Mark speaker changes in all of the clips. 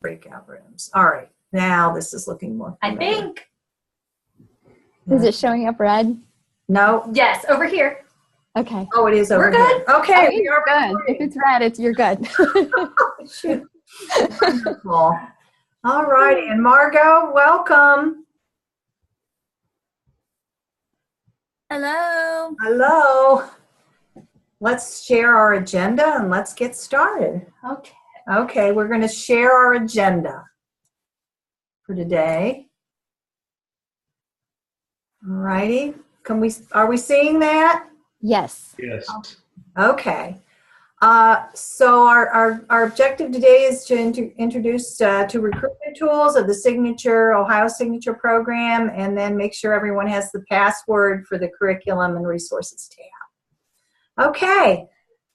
Speaker 1: breakout rooms. All right, now this is looking more familiar.
Speaker 2: I think.
Speaker 3: Is it showing up red?
Speaker 1: No.
Speaker 2: Yes, over here.
Speaker 3: Okay.
Speaker 1: Oh, it is over
Speaker 2: We're good.
Speaker 1: here. Okay,
Speaker 3: we are good. If it's red, you're good.
Speaker 1: Shoot. Wonderful. All righty, and Margot, welcome.
Speaker 4: Hello.
Speaker 1: Hello. Let's share our agenda and let's get started. Okay, we're going to share our agenda for today. All righty. Are we seeing that?
Speaker 3: Yes.
Speaker 5: Yes.
Speaker 1: Okay. So our objective today is to introduce two recruitment tools of the Ohio Signature Program, and then make sure everyone has the password for the Curriculum and Resources tab. Okay.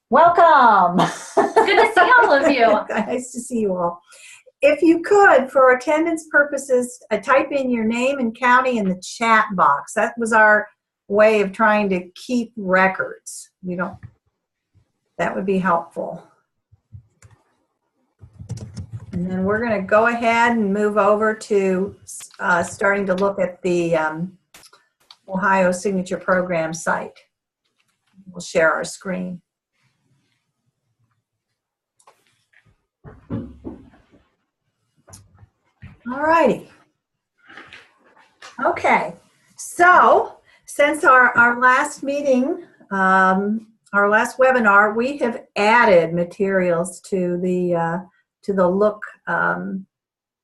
Speaker 1: Welcome.
Speaker 2: Good to see all of you.
Speaker 1: Nice to see you all. If you could, for attendance purposes, type in your name and county in the chat box. That was our way of trying to keep records. That would be helpful. And then we're going to go ahead and move over to starting to look at the Ohio Signature Program site. We'll share our screen. All righty. Okay, so since our last meeting, our last webinar, we have added materials to the Look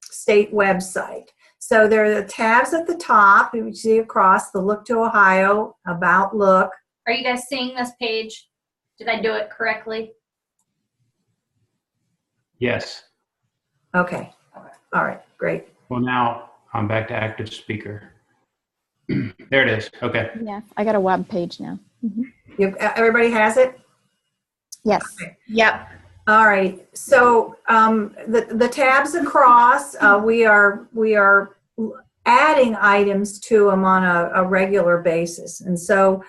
Speaker 1: state website. So there are the tabs at the top, you see across the Look to Ohio, About Look.
Speaker 2: Are you guys seeing this page? Did I do it correctly?
Speaker 5: Yes.
Speaker 1: Okay. All right, great.
Speaker 5: Well, now I'm back to active speaker. There it is. Okay.
Speaker 3: Yeah, I got a web page now.
Speaker 1: Everybody has it?
Speaker 3: Yes.
Speaker 1: Okay.
Speaker 4: Yep.
Speaker 1: All right. So the tabs across, we are adding items to them on a regular basis, and so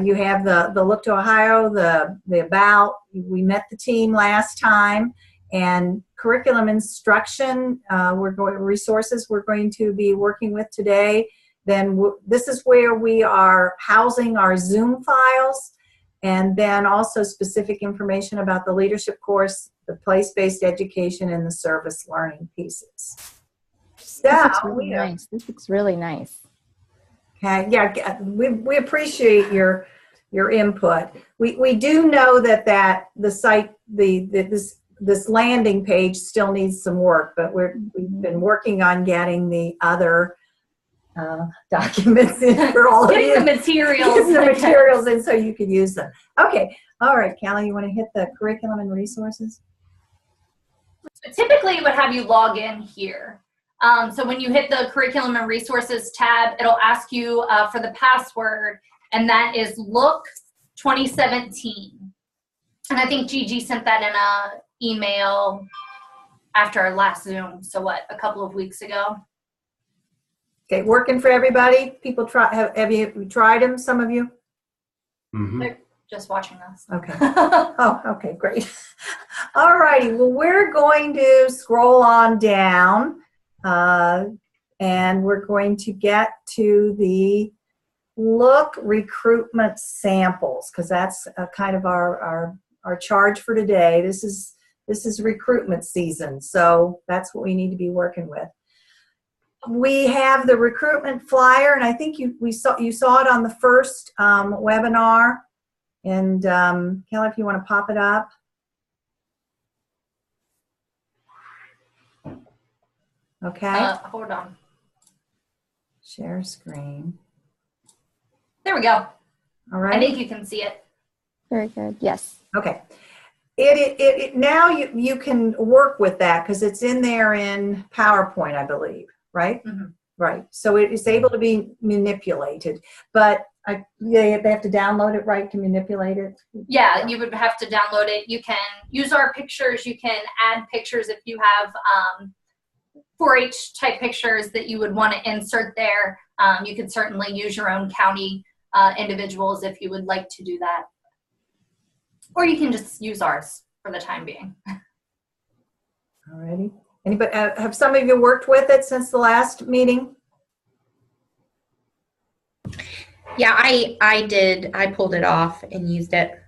Speaker 1: you have the Look to Ohio, the About. We met the team last time, and curriculum instruction. Resources we're going to be working with today. Then this is where we are housing our Zoom files, and then also specific information about the leadership course, the place-based education, and the service learning pieces.
Speaker 3: This looks really nice. This looks really nice.
Speaker 1: Okay, yeah, we appreciate your input. We do know that the site, this landing page still needs some work, but we've been working on getting the other documents in for all of you.
Speaker 2: Getting the materials.
Speaker 1: Getting the materials in so you can use them. Okay. All right, Callie, you want to hit the curriculum and resources?
Speaker 2: Typically, it would have you log in here. So when you hit the Curriculum and Resources tab, it'll ask you for the password, and that is Look 2017. And I think Gigi sent that in an email after our last Zoom. So what, a couple of weeks ago?
Speaker 1: Okay, working for everybody? People have you tried them, some of you?
Speaker 5: Mm-hmm.
Speaker 2: They're just watching us.
Speaker 1: Okay. Oh, okay, great. All righty, well, we're going to scroll on down, and we're going to get to the Look recruitment samples, because that's kind of our charge for today. This is recruitment season, so that's what we need to be working with. We have the recruitment flyer, and I think you saw it on the first webinar. And Kelly, if you want to pop it up. Okay.
Speaker 2: Hold on.
Speaker 1: Share screen.
Speaker 2: There we go.
Speaker 1: All right.
Speaker 2: I think you can see it.
Speaker 3: Very good. Yes.
Speaker 1: Okay. Now you can work with that because it's in there in PowerPoint, I believe, right?
Speaker 2: Mm-hmm.
Speaker 1: Right. So it is able to be manipulated, but they have to download it, right, to manipulate it?
Speaker 2: Yeah, you would have to download it. You can use our pictures. You can add pictures if you have 4-H type pictures that you would want to insert there. You can certainly use your own county individuals if you would like to do that. Or you can just use ours for the time being.
Speaker 1: Alrighty. Anybody, have some of you worked with it since the last meeting?
Speaker 4: Yeah, I did. I pulled it off and used it.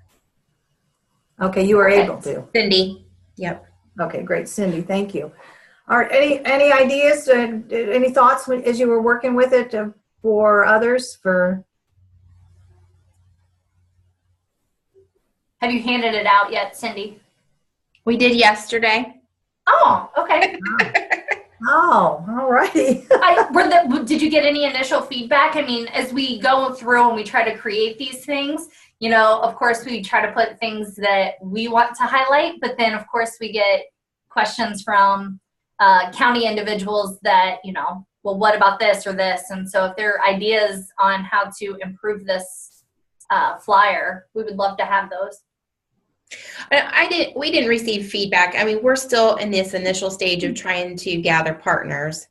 Speaker 1: Okay, you were able to.
Speaker 4: Cindy. Yep.
Speaker 1: Okay, great, Cindy. Thank you. All right, any ideas, any thoughts as you were working with it for others?
Speaker 2: Have you handed it out yet, Cindy?
Speaker 4: We did yesterday.
Speaker 2: Oh, okay.
Speaker 1: Oh, all righty.
Speaker 2: Did you get any initial feedback? I mean, as we go through and we try to create these things, you know, of course we try to put things that we want to highlight, but then of course we get questions from county individuals that, you know, well, what about this or this? And so if there are ideas on how to improve this flyer, we would love to have those.
Speaker 4: We didn't receive feedback. I mean, we're still in this initial stage of trying to gather partners.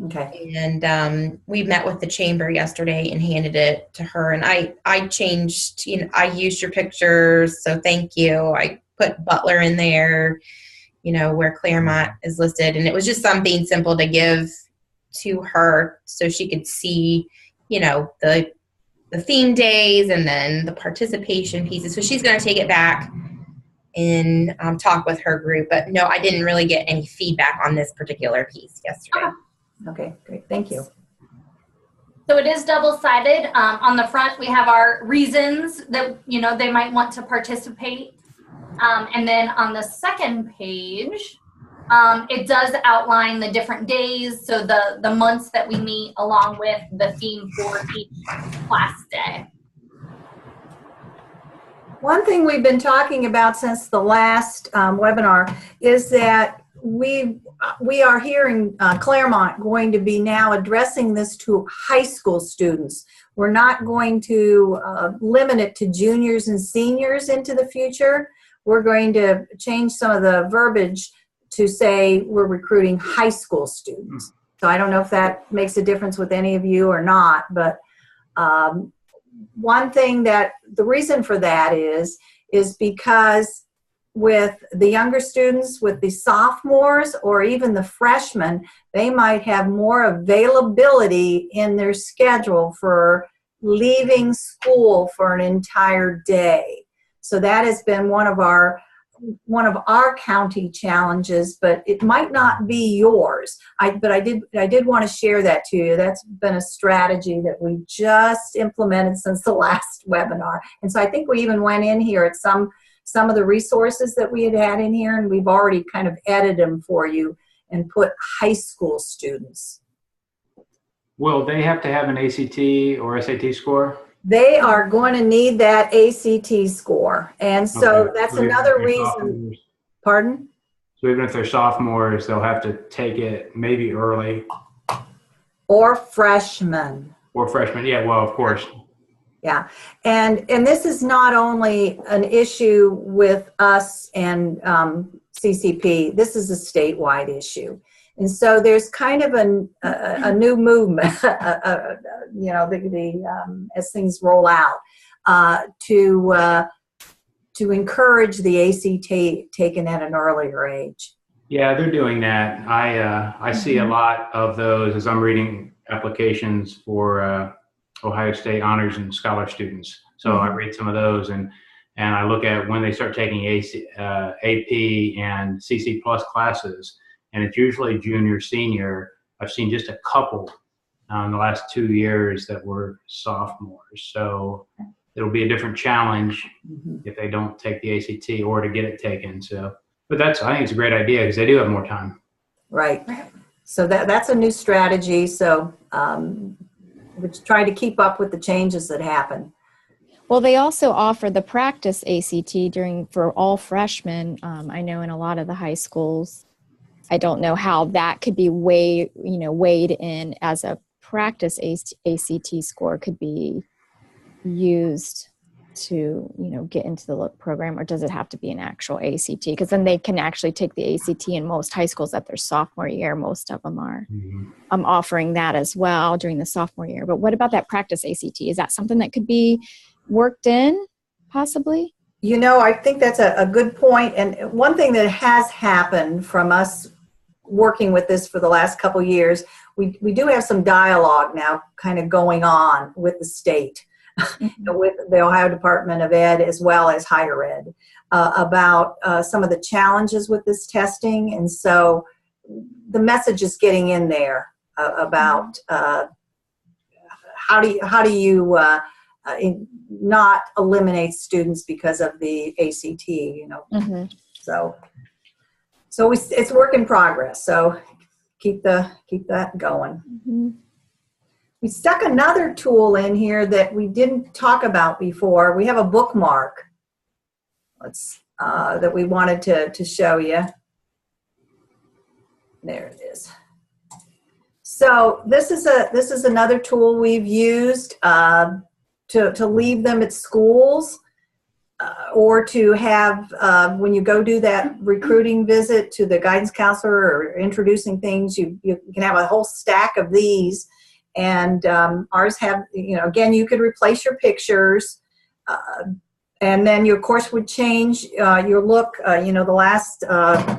Speaker 1: Okay.
Speaker 4: And we met with the chamber yesterday and handed it to her. And I changed, you know, I used your pictures, so thank you. I put Butler in there, you know, where Claremont is listed. And it was just something simple to give to her so she could see, you know, the theme days and then the participation pieces. So she's going to take it back and talk with her group. But no, I didn't really get any feedback on this particular piece yesterday.
Speaker 1: Okay, great. Thank you.
Speaker 2: So it is double-sided. On the front, we have our reasons that, you know, they might want to participate. And then on the second page, it does outline the different days, so the months that we meet along with the theme for each class day.
Speaker 1: One thing we've been talking about since the last webinar is that we are here in Claremont going to be now addressing this to high school students. We're not going to limit it to juniors and seniors into the future. We're going to change some of the verbiage to say we're recruiting high school students. So I don't know if that makes a difference with any of you or not, but one thing that the reason for that is because with the younger students, with the sophomores or even the freshmen, they might have more availability in their schedule for leaving school for an entire day. So that has been one of our county challenges, but it might not be yours. But I did want to share that to you. That's been a strategy that we just implemented since the last webinar. And so I think we even went in here at some of the resources that we had in here, and we've already kind of edited them for you and put high school students.
Speaker 5: Will they have to have an ACT or SAT score?
Speaker 1: They are going to need that ACT score. And so okay. That's another reason. Sophomores. Pardon?
Speaker 5: So even if they're sophomores, they'll have to take it maybe early.
Speaker 1: Or freshmen.
Speaker 5: Or freshmen, yeah, well, of course.
Speaker 1: Yeah, and this is not only an issue with us and CCP, this is a statewide issue. And so there's kind of a new movement, you know, as things roll out, to encourage the ACT taken at an earlier age.
Speaker 5: Yeah, they're doing that. I see a lot of those as I'm reading applications for Ohio State honors and scholar students. So I read some of those and I look at when they start taking AP and CC plus classes. And it's usually junior, senior. I've seen just a couple in the last 2 years that were sophomores. So it'll be a different challenge if they don't take the ACT or to get it taken. So, but I think it's a great idea because they do have more time.
Speaker 1: Right. So that's a new strategy. So we're trying to keep up with the changes that happen.
Speaker 3: Well, they also offer the practice ACT for all freshmen. I know in a lot of the high schools. I don't know how that could be weighed in as a practice ACT score could be used to, get into the LOOK program, or does it have to be an actual ACT? Because then they can actually take the ACT in most high schools at their sophomore year. Most of them are offering that as well during the sophomore year. But what about that practice ACT? Is that something that could be worked in possibly?
Speaker 1: I think that's a good point. And one thing that has happened from us working with this for the last couple years, we do have some dialogue now kind of going on with the state, with the Ohio Department of Ed as well as higher ed, about some of the challenges with this testing. And so the message is getting in there about how do you not eliminate students because of the ACT, you know. So it's work in progress. So keep that going. We stuck another tool in here that we didn't talk about before. We have a bookmark. That we wanted to show you. There it is. So this is another tool we've used to leave them at schools, or to have when you go do that recruiting visit to the guidance counselor or introducing things, you can have a whole stack of these. And ours have, you know, again, you could replace your pictures, and then you of course would change your look. You know, the last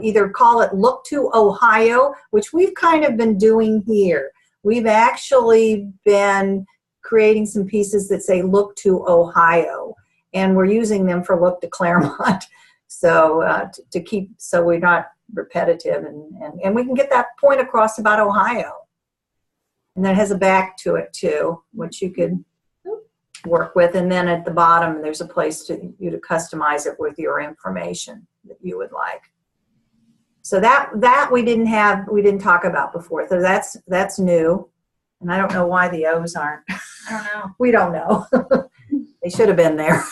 Speaker 1: either call it Look to Ohio, which we've kind of been doing here. We've actually been creating some pieces that say Look to Ohio, and we're using them for Look to Claremont. So to keep, so we're not repetitive, and we can get that point across about Ohio. And then it has a back to it too, which you could work with. And then at the bottom, there's a place to you to customize it with your information that you would like. So that we didn't talk about before. So that's new. And I don't know why the O's aren't.
Speaker 2: I don't know.
Speaker 1: We don't know. They should have been there.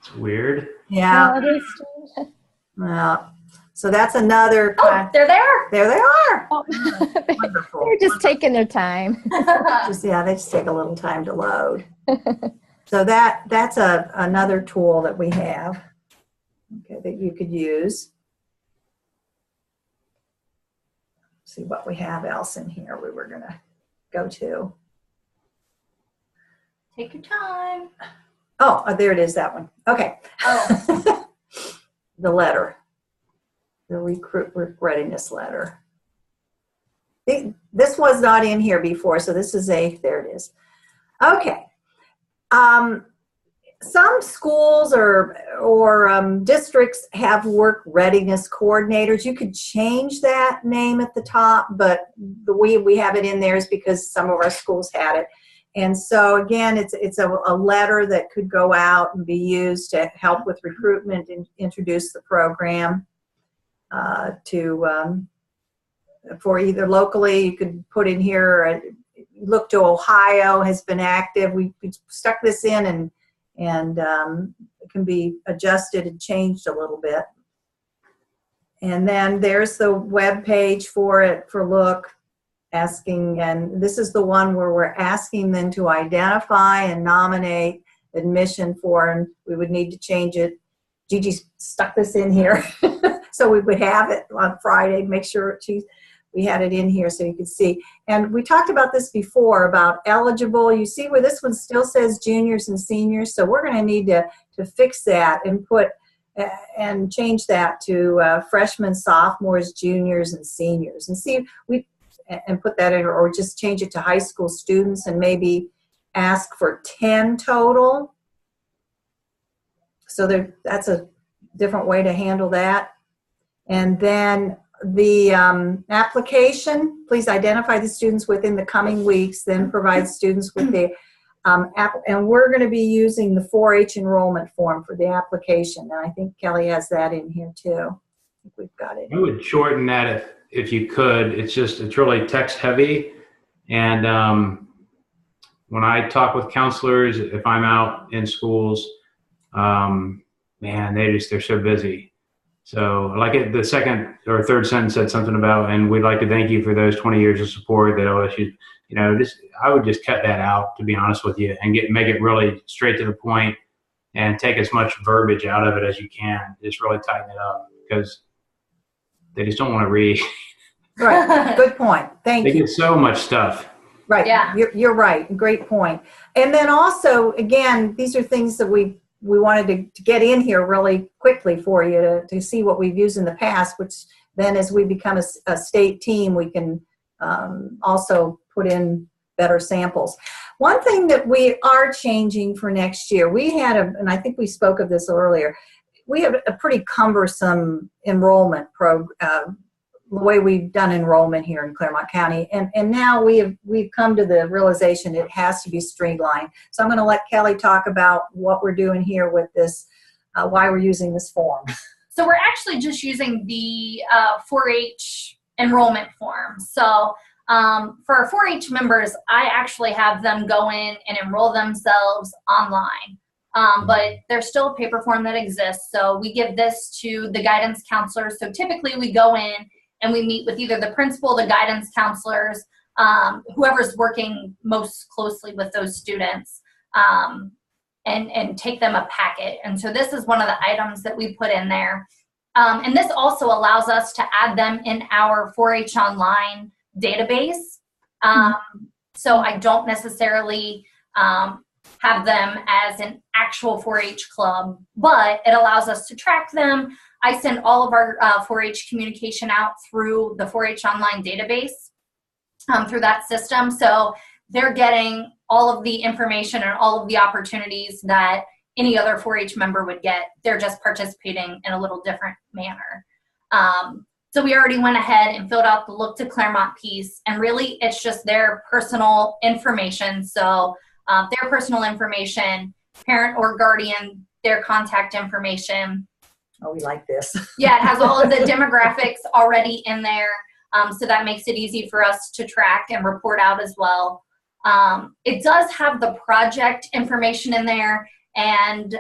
Speaker 5: It's weird.
Speaker 1: Yeah. Well, so that's another.
Speaker 2: Oh, they're there.
Speaker 1: There they are.
Speaker 3: Oh.
Speaker 1: Wonderful.
Speaker 3: They're just taking their time.
Speaker 1: They just take a little time to load. So that's another tool that we have, okay, that you could use. See what we have else in here we were going to go to.
Speaker 2: Take your time.
Speaker 1: Oh, there it is, that one. Okay.
Speaker 2: Oh.
Speaker 1: The letter. The recruit readiness letter. This was not in here before, so this is there it is. Okay. Some schools or districts have work readiness coordinators. You could change that name at the top, but the way we have it in there is because some of our schools had it. And so again, it's a letter that could go out and be used to help with recruitment and introduce the program for either locally. You could put in here, Look to Ohio has been active. We stuck this in and it can be adjusted and changed a little bit. And then there's the web page for it for Look, asking, and this is the one where we're asking them to identify and nominate admission for, and we would need to change it. Gigi stuck this in here so we would have it on Friday, make sure we had it in here so you could see. And we talked about this before about eligible. You see where this one still says juniors and seniors, so we're going to need to fix that and put and change that to freshmen, sophomores, juniors, and seniors, and see and put that in, or just change it to high school students and maybe ask for 10 total. So that's a different way to handle that. And then the application, please identify the students within the coming weeks, then provide students with the and we're going to be using the 4-H enrollment form for the application. And I think Kelly has that in here too. I think we've got it.
Speaker 5: I would shorten that if you could. It's really text heavy. And when I talk with counselors, if I'm out in schools, man, they're so busy. So like the second or third sentence said something about, and we'd like to thank you for those 20 years of support that OSU, I would just cut that out, to be honest with you, and make it really straight to the point and take as much verbiage out of it as you can. Just really tighten it up because they just don't want to read.
Speaker 1: Right. Good point. Thank you.
Speaker 5: They get so much stuff.
Speaker 1: Right.
Speaker 2: Yeah.
Speaker 1: You're right. Great point. And then also, again, these are things that we wanted to get in here really quickly for you to see what we've used in the past, which then as we become a state team, we can also put in better samples. One thing that we are changing for next year, we had and I think we spoke of this earlier, we have a pretty cumbersome enrollment program, the way we've done enrollment here in Claremont County, and now we've come to the realization it has to be streamlined. So I'm going to let Kelly talk about what we're doing here with this, why we're using this form.
Speaker 2: So we're actually just using the 4-H enrollment form. So for our 4-H members, I actually have them go in and enroll themselves online. But there's still a paper form that exists. So we give this to the guidance counselors. So typically we go in and we meet with either the principal, the guidance counselors, whoever's working most closely with those students, and take them a packet. And so this is one of the items that we put in there. And this also allows us to add them in our 4-H online database. So I don't necessarily have them as an actual 4-H club, but it allows us to track them. I send all of our 4-H communication out through the 4-H online database, through that system. So they're getting all of the information and all of the opportunities that any other 4-H member would get. They're just participating in a little different manner. So we already went ahead and filled out the Look to Claremont piece, and really it's just their personal information. So their personal information, parent or guardian, their contact information.
Speaker 1: Oh, we like this.
Speaker 2: Yeah, it has all of the demographics already in there. So that makes it easy for us to track and report out as well. It does have the project information in there, and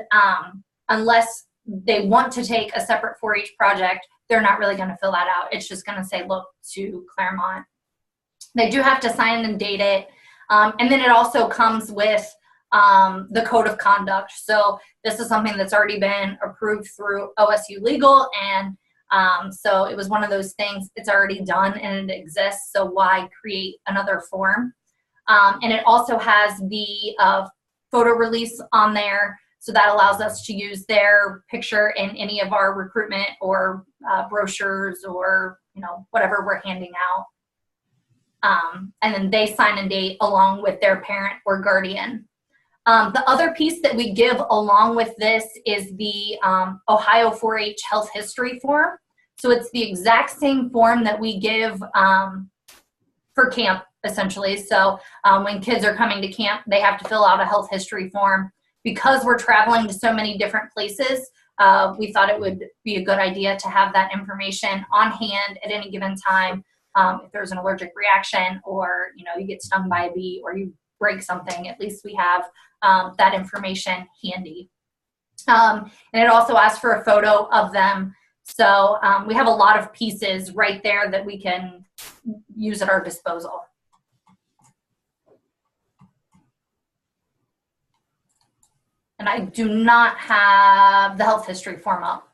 Speaker 2: unless they want to take a separate 4-H project, they're not really going to fill that out. It's just going to say Look to Claremont. They do have to sign and date it. And then it also comes with the code of conduct. So this is something that's already been approved through OSU Legal, and so it was one of those things, it's already done and it exists, so why create another form? And it also has the photo release on there, so that allows us to use their picture in any of our recruitment or brochures or whatever we're handing out. And then they sign and date along with their parent or guardian. The other piece that we give along with this is the Ohio 4-H Health History Form. So it's the exact same form that we give for camp, essentially. So when kids are coming to camp, they have to fill out a health history form. Because we're traveling to so many different places, we thought it would be a good idea to have that information on hand at any given time. If there's an allergic reaction, or you get stung by a bee, or you break something, at least we have that information handy. And it also asks for a photo of them. So we have a lot of pieces right there that we can use at our disposal. And I do not have the health history form up.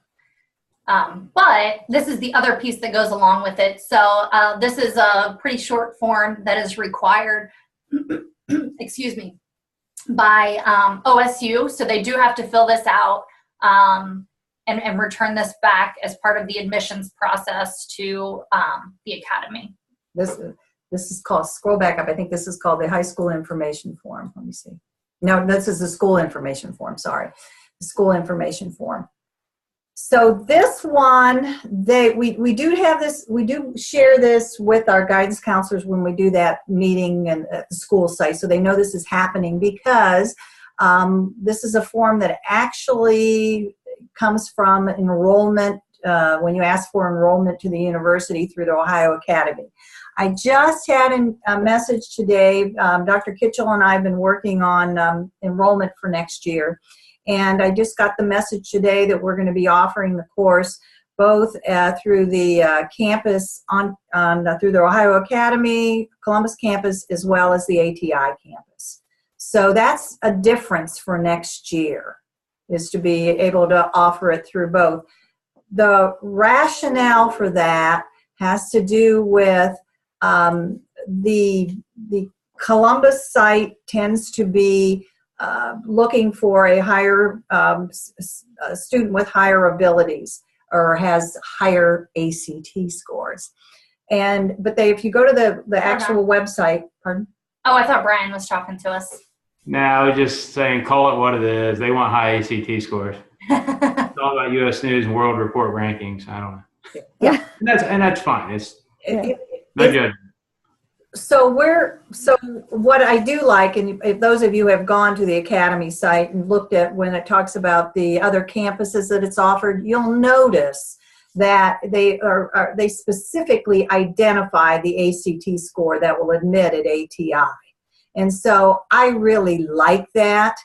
Speaker 2: But this is the other piece that goes along with it. So this is a pretty short form that is required, excuse me, by OSU. So they do have to fill this out and return this back as part of the admissions process to the academy.
Speaker 1: This is called, scroll back up, I think this is called the high school information form. Let me see. No, this is the school information form, sorry. The school information form. So this one, we do have this, we do share this with our guidance counselors when we do that meeting and at the school site, so they know this is happening, because this is a form that actually comes from enrollment, when you ask for enrollment to the university through the Ohio Academy. I just had a message today, Dr. Kitchell and I have been working on enrollment for next year. And I just got the message today that we're going to be offering the course both through the campus through the Ohio Academy, Columbus campus, as well as the ATI campus. So that's a difference for next year, is to be able to offer it through both. The rationale for that has to do with the Columbus site tends to be looking for a higher student with higher abilities. or has higher ACT scores. But if you go to the actual website, pardon?
Speaker 2: Oh, I thought Brian was talking to us.
Speaker 5: No, I was just saying, call it what it is. They want high ACT scores. It's all about U.S. News and World Report rankings. I don't know.
Speaker 1: Yeah,
Speaker 5: And that's fine. It's
Speaker 3: Yeah.
Speaker 5: no judgment.
Speaker 1: So what I do like, and if those of you have gone to the Academy site and looked at when it talks about the other campuses that it's offered, you'll notice that they specifically identify the ACT score that will admit at ATI. And so I really like that,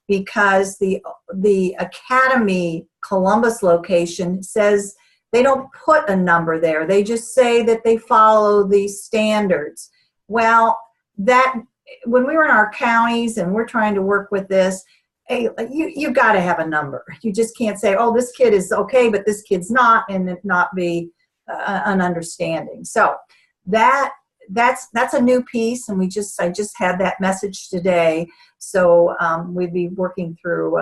Speaker 1: because the Academy Columbus location says they don't put a number there. They just say that they follow the standards. Well, when we were in our counties and we're trying to work with this, hey, you got to have a number. You just can't say, oh, this kid is okay, but this kid's not, and it not be an understanding. So that's a new piece, and I just had that message today. So we'd be working through.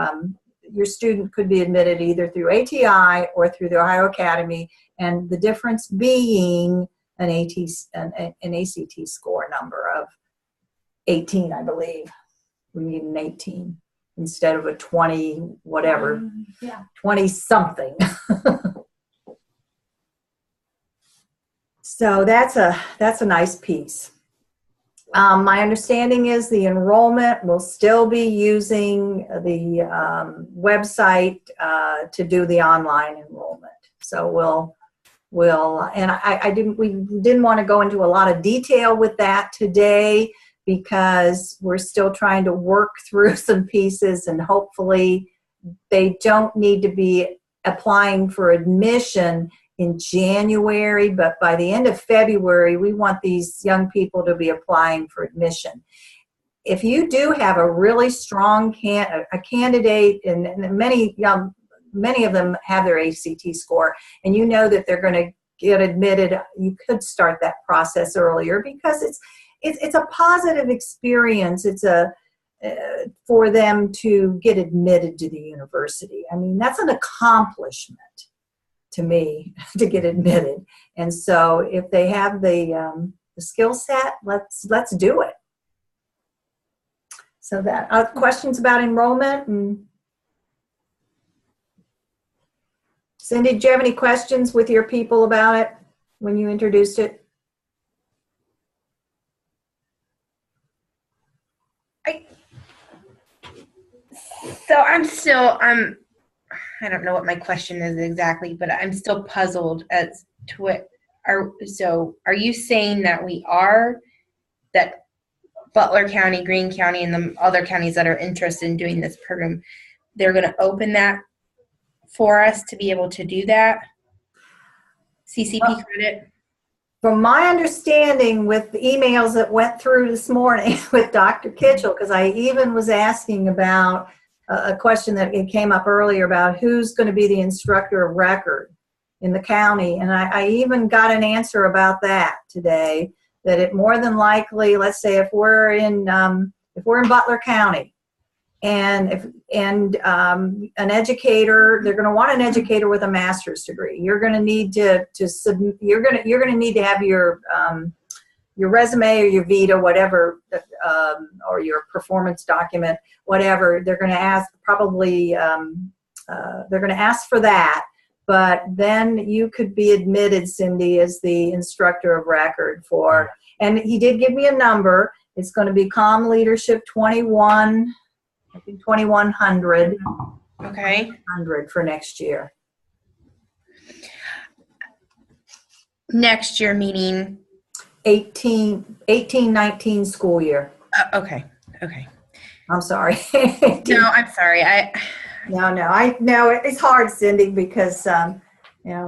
Speaker 1: Your student could be admitted either through ATI or through the Ohio Academy, and the difference being an ACT score number of 18, I believe. We need an 18 instead of a 20, whatever, 20 something. So that's a nice piece. My understanding is the enrollment will still be using the website to do the online enrollment. So we didn't want to go into a lot of detail with that today, because we're still trying to work through some pieces, and hopefully they don't need to be applying for admission in January, but by the end of February, we want these young people to be applying for admission. If you do have a really strong candidate, and many of them have their ACT score, and you know that they're going to get admitted, you could start that process earlier, because it's a positive experience. It's for them to get admitted to the university. I mean, that's an accomplishment to me, to get admitted. And so if they have the skill set, let's do it. So that questions about enrollment. And Cindy, do you have any questions with your people about it when you introduced it?
Speaker 4: I don't know what my question is exactly, but I'm still puzzled as to what are you saying that Butler County, Greene County, and the other counties that are interested in doing this program, they're going to open that for us to be able to do that? CCP credit? From
Speaker 1: my understanding, with the emails that went through this morning with Dr. Kitchell, because I even was asking about a question that it came up earlier about who's going to be the instructor of record in the county, and I even got an answer about that today, that it more than likely, let's say if we're in Butler County, and an educator, they're going to want an educator with a master's degree. You're going to need to you're going to need to have your resume or your vita, whatever, or your performance document, whatever. They're going to ask they're going to ask for that. But then you could be admitted, Cindy, as the instructor of record for, and he did give me a number. It's going to be Comm Leadership 21, I think 2100.
Speaker 4: Okay.
Speaker 1: 100 for next year.
Speaker 4: Next year meaning
Speaker 1: 18-19 school year.
Speaker 4: Okay.
Speaker 1: I'm sorry.
Speaker 4: No, I'm sorry.
Speaker 1: No, it's hard, Cindy, because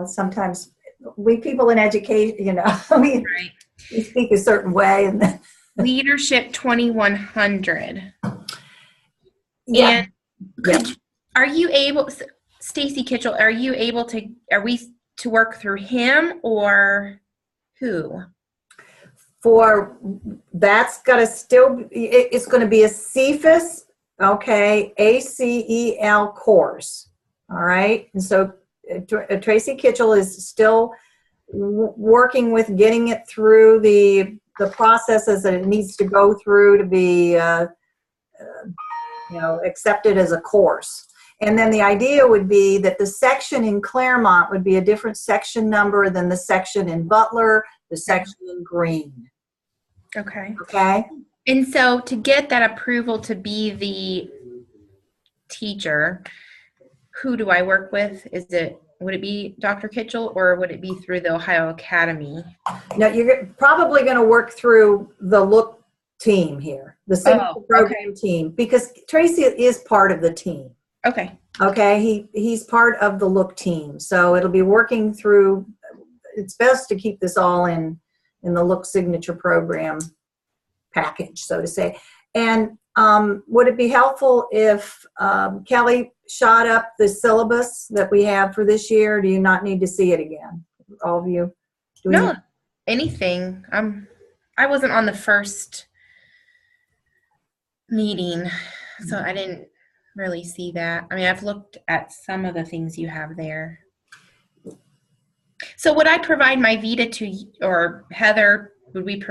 Speaker 1: sometimes we people in education, we speak a certain way, and then
Speaker 4: Leadership 2100.
Speaker 1: Yeah.
Speaker 4: And are you able, Stacy Kitchell? Are we to work through him or who?
Speaker 1: That's got to still, it's going to be a CEFAS, okay, ACEL course, all right? And so Tracy Kitchell is still working with getting it through the processes that it needs to go through to be accepted as a course. And then the idea would be that the section in Claremont would be a different section number than the section in Butler, the section in Greene.
Speaker 4: Okay.
Speaker 1: Okay?
Speaker 4: And so to get that approval to be the teacher, who do I work with? Would it be Dr. Kitchell or would it be through the Ohio Academy?
Speaker 1: No, you're probably going to work through the Look team here, the signature program team, because Tracy is part of the team.
Speaker 4: Okay.
Speaker 1: Okay, he's part of the Look team, so it'll be working through. It's best to keep this all in the Look signature program package, so to say. And would it be helpful if Kelly shot up the syllabus that we have for this year? Do you not need to see it again, all of you?
Speaker 4: No, anything. I wasn't on the first meeting, so I didn't really see that. I mean, I've looked at some of the things you have there. So would I provide my Vita to, or Heather, would we,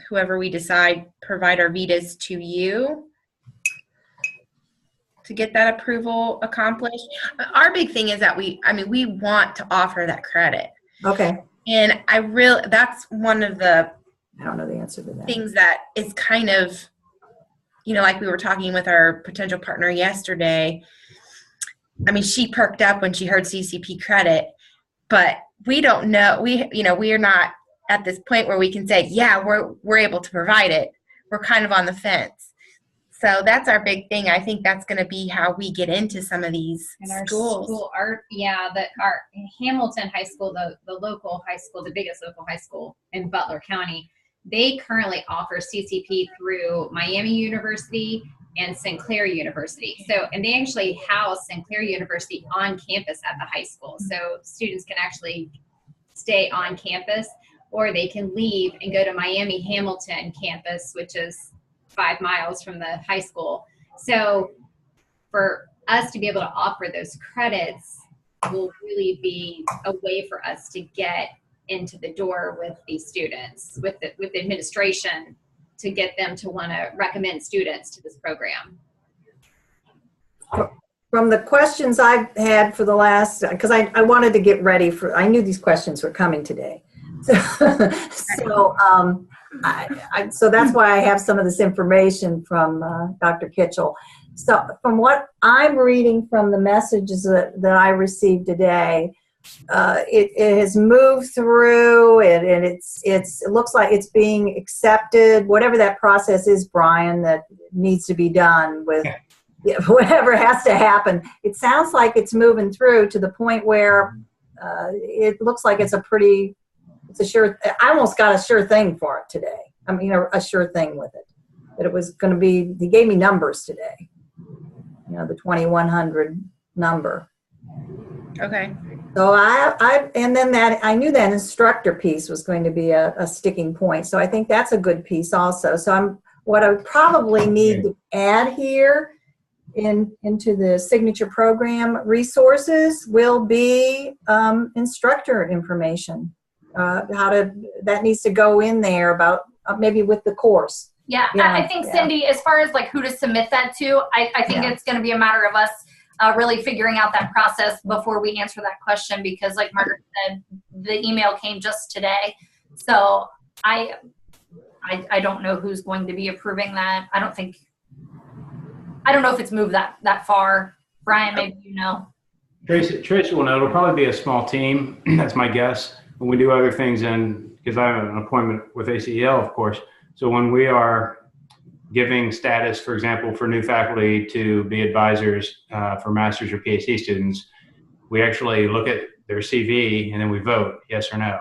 Speaker 4: whoever we decide, provide our Vitas to you to get that approval accomplished? Our big thing is that we want to offer that credit.
Speaker 1: Okay.
Speaker 4: And that's one of the
Speaker 1: I don't know the answer to that.
Speaker 4: things that is kind of, like we were talking with our potential partner yesterday. I mean, she perked up when she heard CCP credit, but we don't know. We are not at this point where we can say, yeah, we're able to provide it. We're kind of on the fence. So that's our big thing. I think that's going to be how we get into some of these schools.
Speaker 6: Our Hamilton High School, the local high school, the biggest local high school in Butler County, they currently offer CCP through Miami University and Sinclair University. And they actually house Sinclair University on campus at the high school. So students can actually stay on campus, or they can leave and go to Miami Hamilton campus, which is 5 miles from the high school. So for us to be able to offer those credits will really be a way for us to get into the door with these students, with the administration, to get them to want to recommend students to this program.
Speaker 1: From the questions I've had for the last, because I wanted to get ready I knew these questions were coming today. So that's why I have some of this information from Dr. Kitchell. So from what I'm reading from the messages that I received today, it has moved through and it looks like it's being accepted, whatever that process is, Brian, that needs to be done with whatever has to happen. It sounds like it's moving through to the point where it looks like it's a sure, I almost got a sure thing for it today. I mean, a sure thing with it. That it was going to be, he gave me numbers today. The 2100 number. Okay. So and then I knew that instructor piece was going to be a sticking point. So I think that's a good piece also. So what I would probably need to add here into the signature program resources will be instructor information. That needs to go in there about maybe with the course.
Speaker 2: Yeah, I think Cindy, as far as like who to submit that to, I think it's going to be a matter of us really figuring out that process before we answer that question, because like Margaret said, the email came just today. So I don't know who's going to be approving that. I don't know if it's moved that far. Brian, maybe you know.
Speaker 5: Tracy will know. It'll probably be a small team. That's my guess. When we do other things, because I have an appointment with ACEL, of course. So when we are giving status, for example, for new faculty to be advisors for master's or PhD students, we actually look at their CV and then we vote yes or no.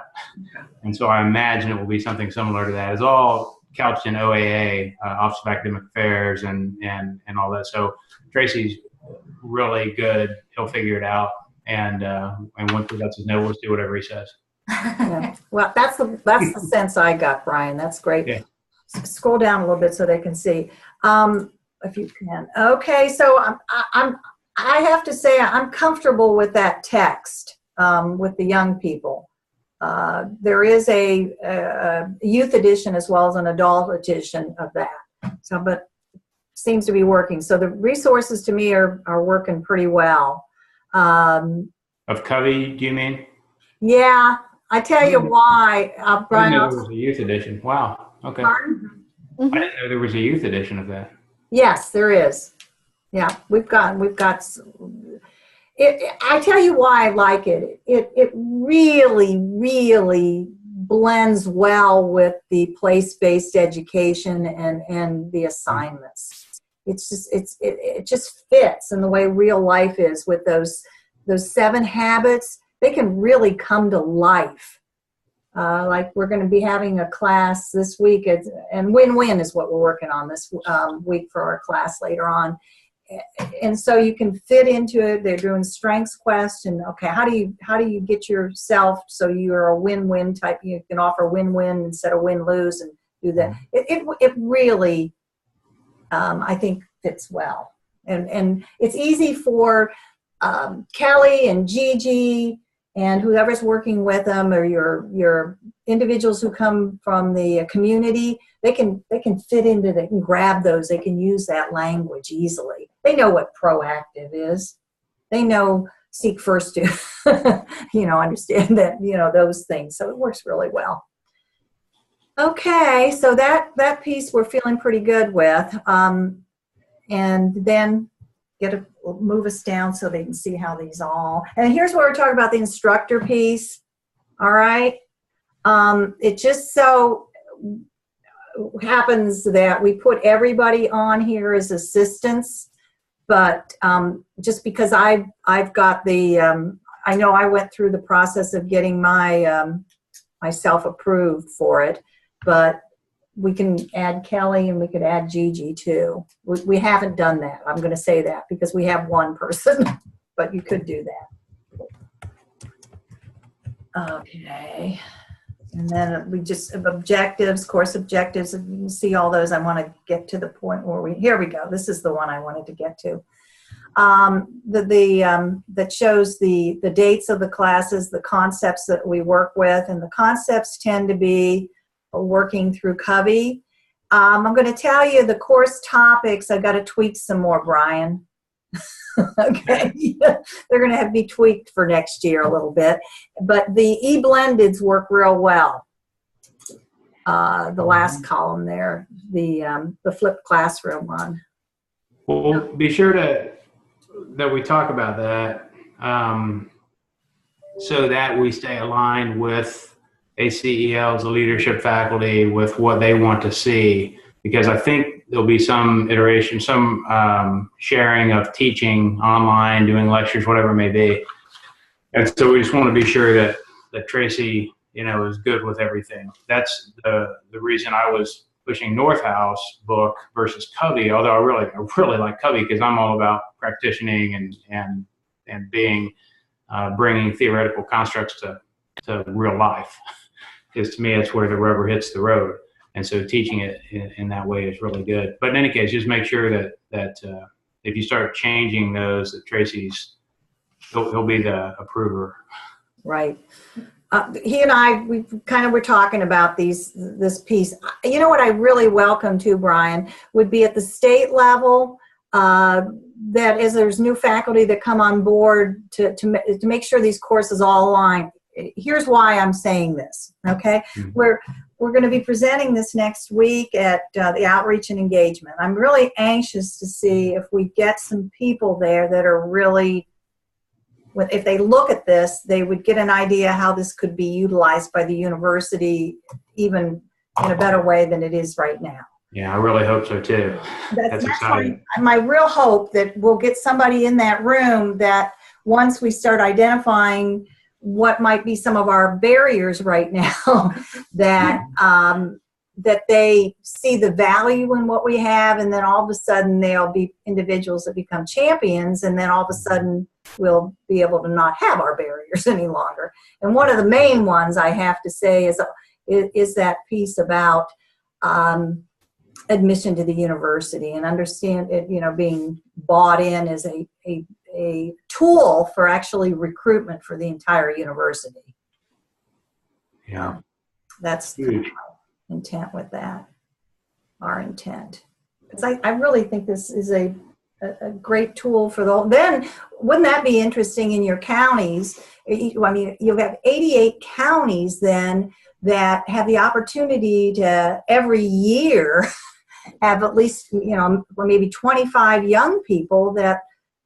Speaker 5: And so I imagine it will be something similar to that. It's all couched in OAA, Office of Academic Affairs, and all that. So Tracy's really good. He'll figure it out. And once he lets us know, we'll do whatever he says.
Speaker 1: Yeah. Well, that's the sense I got, Brian. That's great.
Speaker 5: Yeah.
Speaker 1: Scroll down a little bit so they can see, if you can. Okay, so I have to say I'm comfortable with that text with the young people. There is a youth edition as well as an adult edition of that. So, but seems to be working. So the resources to me are working pretty well.
Speaker 5: Of Covey, do you mean?
Speaker 1: Yeah, I tell you why,
Speaker 5: I
Speaker 1: Brian.
Speaker 5: didn't know there was a youth edition. Wow. Okay.
Speaker 1: Pardon?
Speaker 5: I didn't know there was a youth edition of that.
Speaker 1: Yes, there is. Yeah, we've got. I tell you why I like it. It really, really blends well with the place-based education and the assignments. It just fits in the way real life is with those 7 habits. They can really come to life. Like we're going to be having a class this week, and win-win is what we're working on this week for our class later on. And so you can fit into it. They're doing strengths quest, and okay, how do you get yourself so you're a win-win type? You can offer win-win instead of win-lose, and do that. It really, I think, fits well, and it's easy for Kelly and Gigi and whoever's working with them, or your individuals who come from the community. They can fit into that and grab those. They can use that language easily. They know what proactive is. They know seek first to, understand that, those things. So it works really well. Okay, so that piece we're feeling pretty good with. And then move us down so they can see how these all, and here's where we're talking about the instructor piece. All right. It just so happens that we put everybody on here as assistants, but just because I've got the, I know I went through the process of getting myself approved for it, but we can add Kelly and we could add Gigi too. We haven't done that. I'm going to say that because we have one person, but you could do that. Okay. And then we just have objectives, course objectives. And you can see all those. I want to get to the point where here we go. This is the one I wanted to get to. That shows the dates of the classes, the concepts that we work with, and the concepts tend to be working through Covey. I'm going to tell you the course topics. I've got to tweak some more, Brian. Okay, they're going to have to be tweaked for next year a little bit, but the e-blendeds work real well. The last column there, the flipped classroom one.
Speaker 5: Well, be sure that we talk about that so that we stay aligned with ACEL's, the leadership faculty, with what they want to see, because I think there'll be some iteration, some sharing of teaching online, doing lectures, whatever it may be. And so we just want to be sure that Tracy, is good with everything. That's the reason I was pushing Northhouse book versus Covey, although I really like Covey because I'm all about practicing and being, bringing theoretical constructs to real life. Because to me, that's where the rubber hits the road. And so teaching it in that way is really good. But in any case, just make sure that if you start changing those, that he'll be the approver. Right.
Speaker 1: He and I, we kind of were talking about this piece. You know what I really welcome too, Brian, would be at the state level, that as there's new faculty that come on board to make sure these courses all align. Here's why I'm saying this, okay? Mm-hmm. We're going to be presenting this next week at the Outreach and Engagement. I'm really anxious to see if we get some people there that are really, if they look at this, they would get an idea how this could be utilized by the university even in a better way than it is right now.
Speaker 5: Yeah, I really hope so too. That's exciting.
Speaker 1: My real hope that we'll get somebody in that room that once we start identifying what might be some of our barriers right now, that they see the value in what we have, and then all of a sudden they'll be individuals that become champions, and then all of a sudden we'll be able to not have our barriers any longer. And one of the main ones I have to say is that piece about admission to the university, and understand it, being bought in as a a tool for actually recruitment for the entire university.
Speaker 5: Yeah.
Speaker 1: That's
Speaker 5: Huge.
Speaker 1: my intent with that, our intent. Because I really think this is a great tool for the, then wouldn't that be interesting in your counties? I mean, you have 88 counties then that have the opportunity to every year have at least, or maybe 25 young people that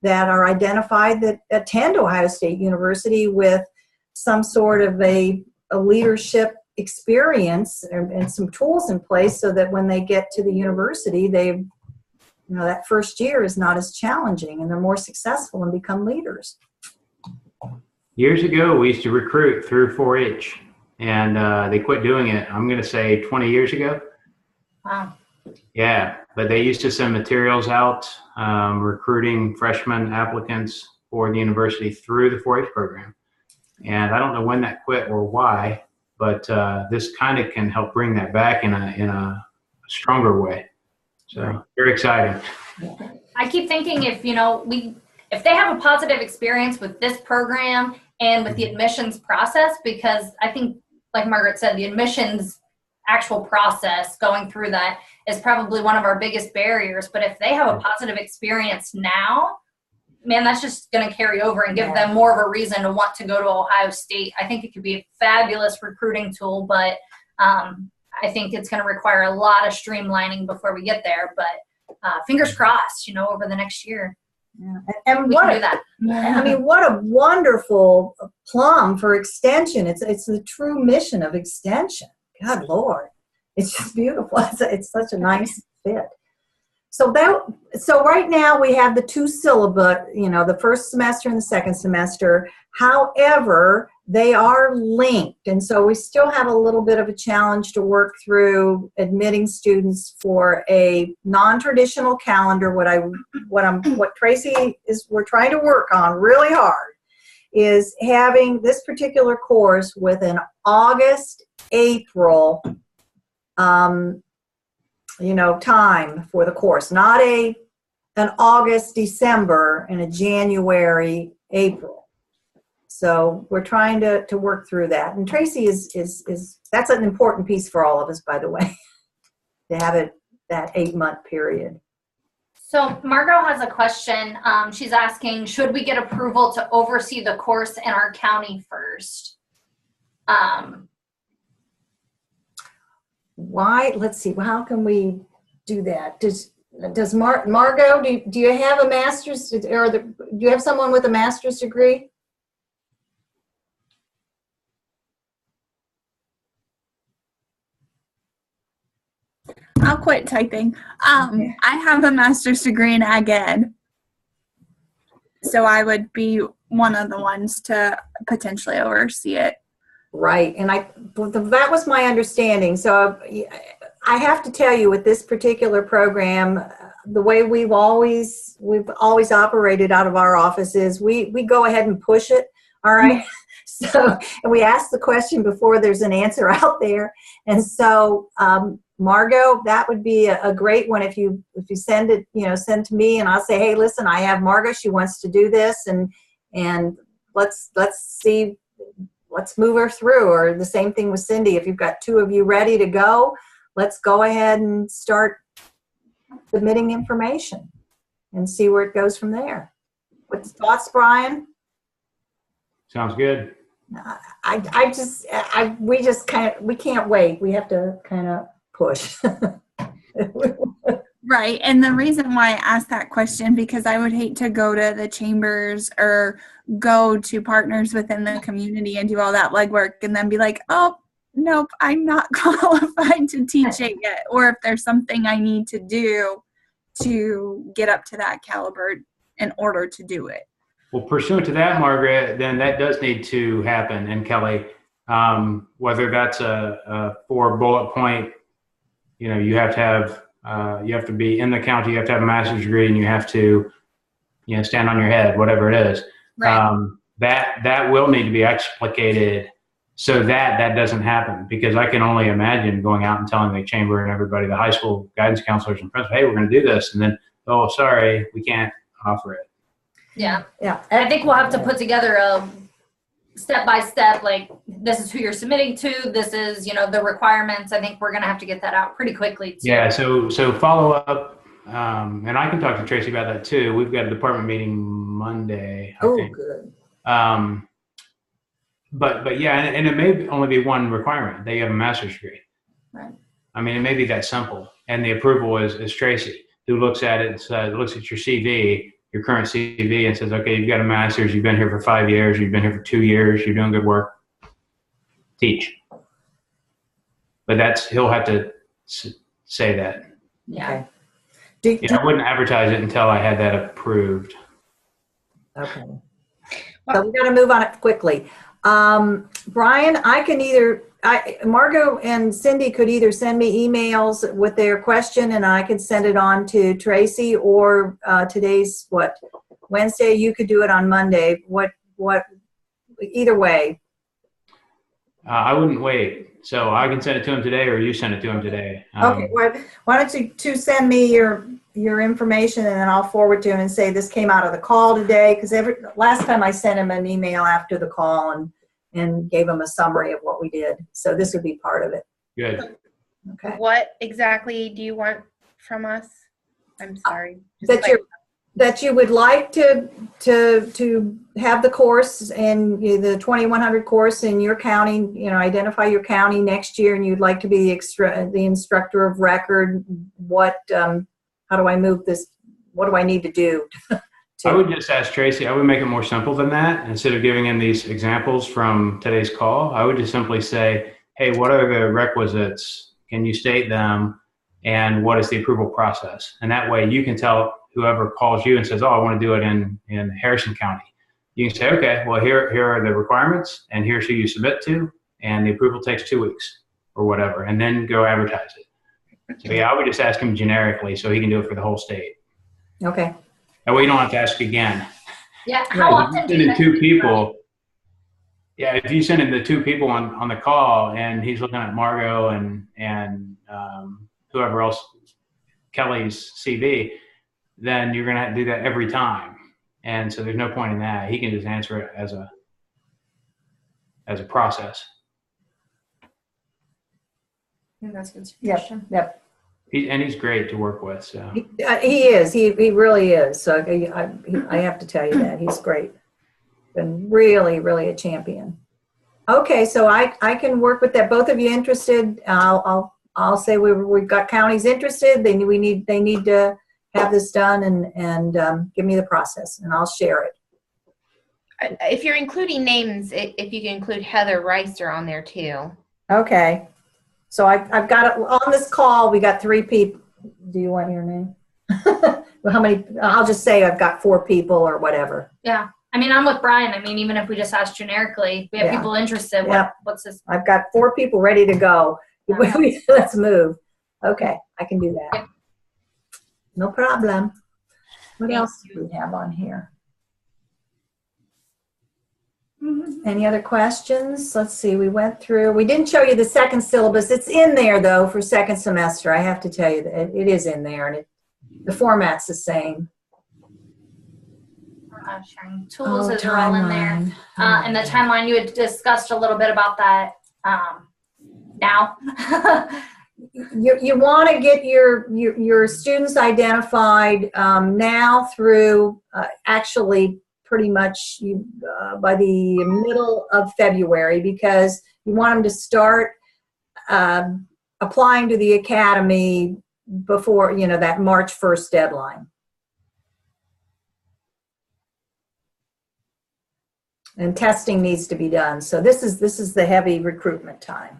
Speaker 1: are identified that attend Ohio State University with some sort of a leadership experience and some tools in place, so that when they get to the university, they, that first year is not as challenging and they're more successful and become leaders.
Speaker 5: Years ago, we used to recruit through 4-H, and they quit doing it, I'm going to say 20 years ago.
Speaker 2: Wow.
Speaker 5: Yeah, but they used to send materials out recruiting freshman applicants for the university through the 4-H program. And I don't know when that quit or why, but this kind of can help bring that back in a stronger way. So very exciting.
Speaker 2: I keep thinking if they have a positive experience with this program and with the admissions process, because I think, like Margaret said, the admissions actual process, going through that, is probably one of our biggest barriers. But if they have a positive experience now, man, that's just going to carry over and give them more of a reason to want to go to Ohio State. I think it could be a fabulous recruiting tool, but I think it's going to require a lot of streamlining before we get there. But fingers crossed, over the next year.
Speaker 1: Yeah. And
Speaker 2: we can do that.
Speaker 1: I mean, what a wonderful plum for extension. It's the true mission of extension. God Lord, it's just beautiful. It's such a nice fit. So right now we have the two syllabus, the first semester and the second semester. However, they are linked, and so we still have a little bit of a challenge to work through admitting students for a non-traditional calendar. What Tracy we're trying to work on really hard is having this particular course with an August, April, time for the course, not an August, December, and a January, April. So we're trying to work through that. And Tracy is that's an important piece for all of us, by the way, to have it that 8-month period.
Speaker 2: So Margot has a question. She's asking, should we get approval to oversee the course in our county first?
Speaker 1: Why? Let's see. Well, how can we do that? Does Margot, do you have a master's, do you have someone with a master's degree?
Speaker 7: I'll quit typing. I have a master's degree in ag ed, so I would be one of the ones to potentially oversee it.
Speaker 1: Right, and that was my understanding. So I have to tell you, with this particular program, the way we've always operated out of our office is we go ahead and push it. All right. So, and we ask the question before there's an answer out there. And so, Margot, that would be a great one if you send it, send to me, and I'll say, hey, listen, I have Margot, she wants to do this, and let's see, let's move her through. Or the same thing with Cindy. If you've got two of you ready to go, let's go ahead and start submitting information and see where it goes from there. What's thoughts, Brian?
Speaker 5: Sounds good.
Speaker 1: We can't wait. We have to kind of push.
Speaker 7: Right. And the reason why I asked that question, because I would hate to go to the chambers or go to partners within the community and do all that legwork and then be like, oh, nope, I'm not qualified to teach it yet. Or if there's something I need to do to get up to that caliber in order to do it.
Speaker 5: Well, pursuant to that, Margaret, then that does need to happen. And Kelly, whether that's a 4-bullet point, you have to be in the county, you have to have a master's degree, and you have to, stand on your head, whatever it is.
Speaker 7: Right.
Speaker 5: That will need to be explicated so that doesn't happen, because I can only imagine going out and telling the chamber and everybody, the high school guidance counselors and principals, hey, we're going to do this. And then, oh, sorry, we can't offer it.
Speaker 2: Yeah.
Speaker 1: Yeah.
Speaker 2: I think we'll have to put together a step-by-step, like, this is who you're submitting to, this is, the requirements. I think we're going to have to get that out pretty quickly, too.
Speaker 5: Yeah, so follow up, and I can talk to Tracy about that too. We've got a department meeting Monday, I think.
Speaker 1: Good.
Speaker 5: But yeah, and it may only be one requirement. They have a master's degree.
Speaker 1: Right.
Speaker 5: I mean, it may be that simple. And the approval is Tracy, who looks at it and says, looks at your CV, your current CV, and says, okay, you've got a master's, you've been here for 5 years, you've been here for 2 years, you're doing good work. Teach. But he'll have to say that.
Speaker 2: Yeah.
Speaker 1: Okay.
Speaker 5: I wouldn't advertise it until I had that approved.
Speaker 1: Okay. So we got to move on it quickly. Brian, Margot and Cindy could either send me emails with their question and I could send it on to Tracy, or today's Wednesday, you could do it on Monday. Either way.
Speaker 5: I wouldn't wait. So I can send it to him today, or you send it to him today.
Speaker 1: Okay. Why don't you two send me your information, and then I'll forward to him and say this came out of the call today, because last time I sent him an email after the call and gave him a summary of what we did. So this would be part of it.
Speaker 5: Good.
Speaker 1: Okay.
Speaker 4: What exactly do you want from us? I'm sorry.
Speaker 1: That you would like to have the course and the 2100 course in your county, identify your county next year, and you'd like to be the instructor of record. How do I move this? What do I need to do?
Speaker 5: I would just ask Tracy, I would make it more simple than that. Instead of giving him these examples from today's call, I would just simply say, hey, what are the requisites? Can you state them? And what is the approval process? And that way you can tell whoever calls you and says, oh, I want to do it in Harrison County. You can say, okay, well, here are the requirements, and here's who you submit to, and the approval takes 2 weeks or whatever, and then go advertise it. So yeah, I would just ask him generically so he can do it for the whole state.
Speaker 1: Okay.
Speaker 5: That way you don't have to ask again.
Speaker 2: Yeah. How often do you
Speaker 5: send in 2 people? Yeah, if you send in the 2 people on the call, and he's looking at Margot and whoever else, Kelly's CV, then you're going to have to do that every time. And so there's no point in that. He can just answer it as a process.
Speaker 2: I think that's a good
Speaker 1: Yep.
Speaker 2: suggestion.
Speaker 1: Yep.
Speaker 5: He's great to work with. So
Speaker 1: He is. He really is. So I have to tell you that he's great. Been really, really a champion. Okay, so I can work with that. Both of you interested? I'll say we've got counties interested. They need to have this done and give me the process, and I'll share it.
Speaker 4: If you're including names, if you can include Heather Reister on there too.
Speaker 1: Okay. So I've got it on this call. We got 3 people. Do you want your name? Well, how many? I'll just say I've got 4 people or whatever.
Speaker 2: Yeah. I mean, I'm with Brian. I mean, even if we just ask generically, we have people interested. What's this?
Speaker 1: I've got 4 people ready to go. Let's move. Okay, I can do that. No problem. What else do we have on here? Any other questions? Let's see. We didn't show you the second syllabus. It's in there, though, for second semester. I have to tell you that it is in there, and the format's the same.
Speaker 2: Sharing tools are all in there. And the timeline, you had discussed a little bit about that now.
Speaker 1: You want to get your students identified now through actually pretty much by the middle of February, because you want them to start applying to the academy before that March 1st deadline. And testing needs to be done. So this is the heavy recruitment time.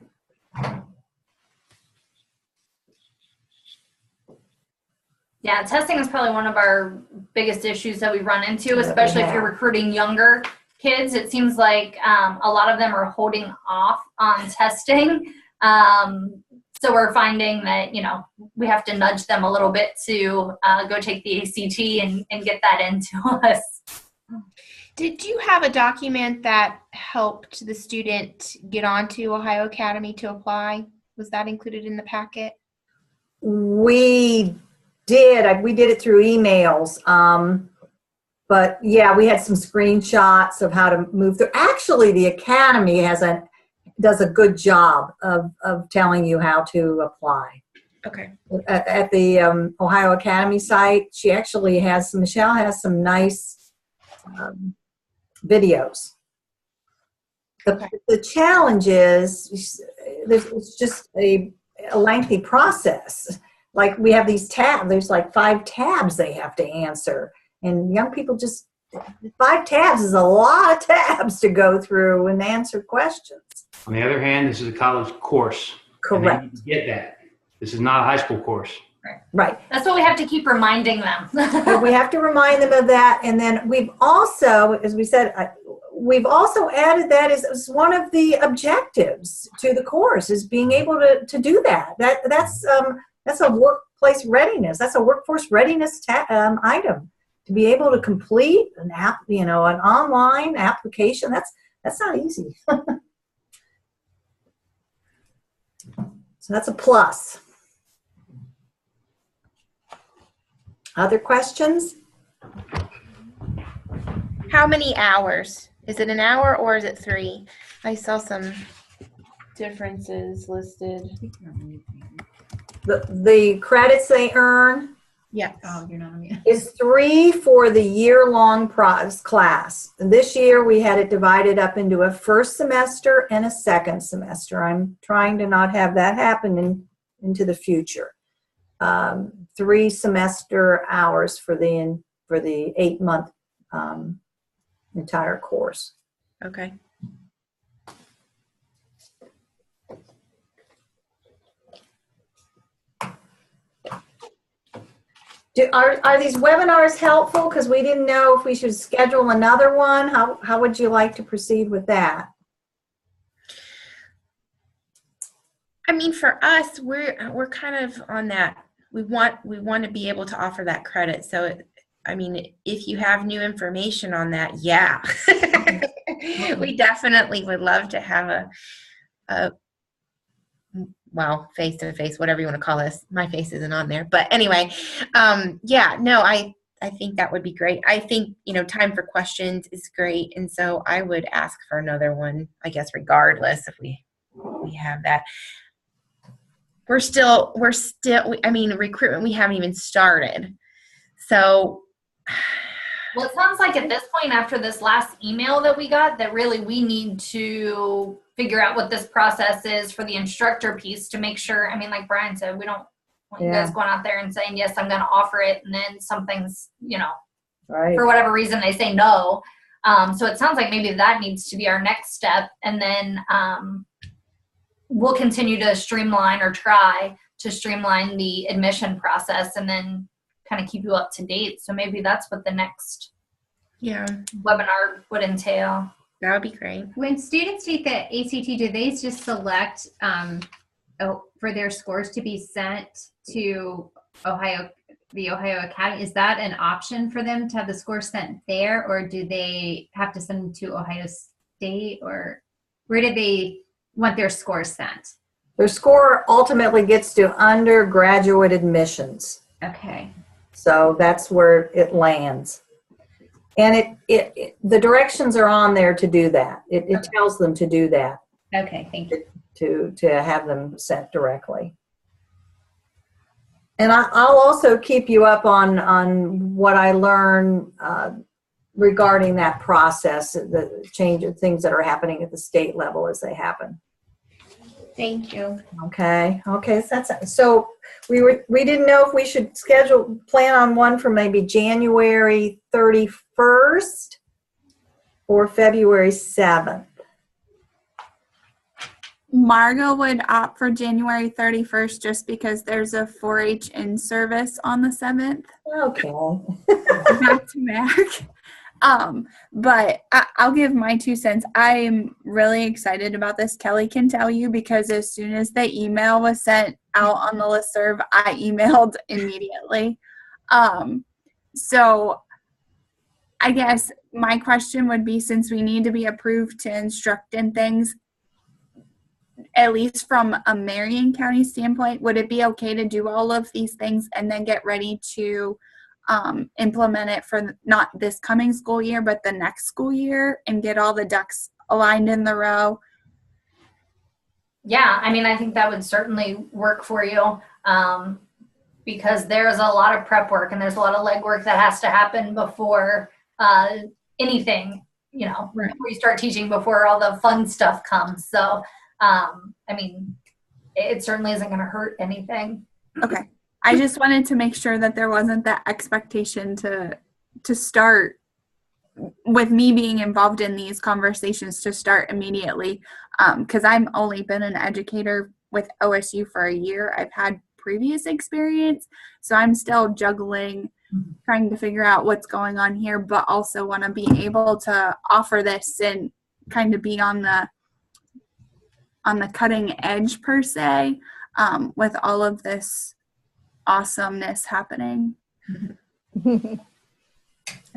Speaker 2: Yeah, testing is probably one of our biggest issues that we run into, especially if you're recruiting younger kids. It seems like a lot of them are holding off on testing. So we're finding that, we have to nudge them a little bit to go take the ACT and get that into us.
Speaker 4: Did you have a document that helped the student get onto Ohio Academy to apply? Was that included in the packet?
Speaker 1: We did. We did it through emails. but yeah, we had some screenshots of how to move through. Actually, the Academy does a good job of telling you how to apply.
Speaker 4: Okay.
Speaker 1: At the Ohio Academy site, Michelle has some nice videos. The challenge is it's just a lengthy process. Like we have these tabs, there's like 5 tabs they have to answer. And young people 5 tabs is a lot of tabs to go through and answer questions.
Speaker 5: On the other hand, this is a college course.
Speaker 1: Correct.
Speaker 5: And they need to get that. This is not a high school course.
Speaker 1: Right.
Speaker 2: That's what we have to keep reminding them.
Speaker 1: We have to remind them of that. And then we've also, as we said, we've also added that as one of the objectives to the course, is being able to do that. That's a workplace readiness. That's a workforce readiness item. To be able to complete an online application, that's not easy. So that's a plus. Other questions?
Speaker 4: How many hours? Is it an hour or is it 3? I saw some differences listed.
Speaker 1: The credits they earn
Speaker 4: Yes.
Speaker 6: Oh, you're not on mute.
Speaker 1: is 3 for the year-long class. And this year we had it divided up into a first semester and a second semester. I'm trying to not have that happen into the future. 3 semester hours for the 8-month entire course.
Speaker 4: Okay.
Speaker 1: Are these webinars helpful? Because we didn't know if we should schedule another one. How would you like to proceed with that?
Speaker 4: I mean, for us, we're kind of on that. We want to be able to offer that credit. So, I mean, if you have new information on that, yeah, we definitely would love to have a face-to-face, whatever you want to call this. My face isn't on there, but anyway, yeah, no, I think that would be great. I think, time for questions is great. And so I would ask for another one, I guess, regardless if we have that. We're still, I mean, recruitment, we haven't even started. So.
Speaker 2: Well, it sounds like at this point, after this last email that we got, that really we need to figure out what this process is for the instructor piece to make sure, I mean, like Brian said, we don't want you guys going out there and saying, yes, I'm going to offer it. And then something's,
Speaker 1: right,
Speaker 2: for whatever reason they say no. So it sounds like maybe that needs to be our next step. And then we'll continue to streamline or try to streamline the admission process and then kind of keep you up to date. So maybe that's what the next webinar would entail.
Speaker 4: That would be great.
Speaker 6: When students take the ACT, do they just select for their scores to be sent to the Ohio Academy? Is that an option for them to have the scores sent there, or do they have to send them to Ohio State, or where do they want their scores sent?
Speaker 1: Their score ultimately gets to undergraduate admissions.
Speaker 6: Okay.
Speaker 1: So that's where it lands. And the directions are on there to do that. It tells them to do that.
Speaker 6: Okay, thank you.
Speaker 1: To have them sent directly. And I'll also keep you up on what I learn regarding that process, the change of things that are happening at the state level as they happen.
Speaker 4: Thank you.
Speaker 1: Okay. So we didn't know if we should plan on one for maybe January 31st or February 7th.
Speaker 7: Margot would opt for January 31st just because there's a 4-H in service on the 7th.
Speaker 1: Okay.
Speaker 7: Back to back. But I'll give my 2 cents. I am really excited about this. Kelly can tell you, because as soon as the email was sent out on the listserv, I emailed immediately. So I guess my question would be, since we need to be approved to instruct in things, at least from a Marion County standpoint, would it be okay to do all of these things and then get ready to implement it for not this coming school year, but the next school year, and get all the ducks aligned in the row.
Speaker 2: Yeah, I mean, I think that would certainly work for you, because there's a lot of prep work and there's a lot of legwork that has to happen before anything, you know,
Speaker 7: Right.
Speaker 2: before you start teaching, before all the fun stuff comes. So, I mean, it certainly isn't going to hurt anything.
Speaker 7: Okay. I just wanted to make sure that there wasn't that expectation to start with me being involved in these conversations to start immediately. Because I've only been an educator with OSU for a year. I've had previous experience, so I'm still juggling, trying to figure out what's going on here, but also want to be able to offer this and kind of be on the cutting edge per se, with all of this awesomeness happening.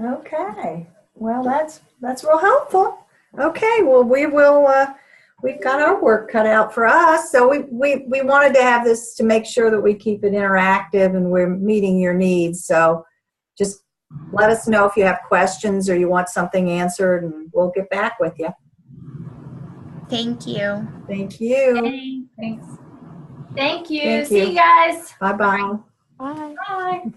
Speaker 1: Okay. Well, that's real helpful. Okay. Well, we will. We've got our work cut out for us. So we wanted to have this to make sure that we keep it interactive and we're meeting your needs. So just let us know if you have questions or you want something answered, and we'll get back with you.
Speaker 7: Thank you.
Speaker 1: Thank you.
Speaker 2: Thanks. Thank you.
Speaker 1: Thank
Speaker 2: See
Speaker 1: you.
Speaker 2: you guys.
Speaker 1: Bye-bye.
Speaker 3: Bye.
Speaker 2: Bye.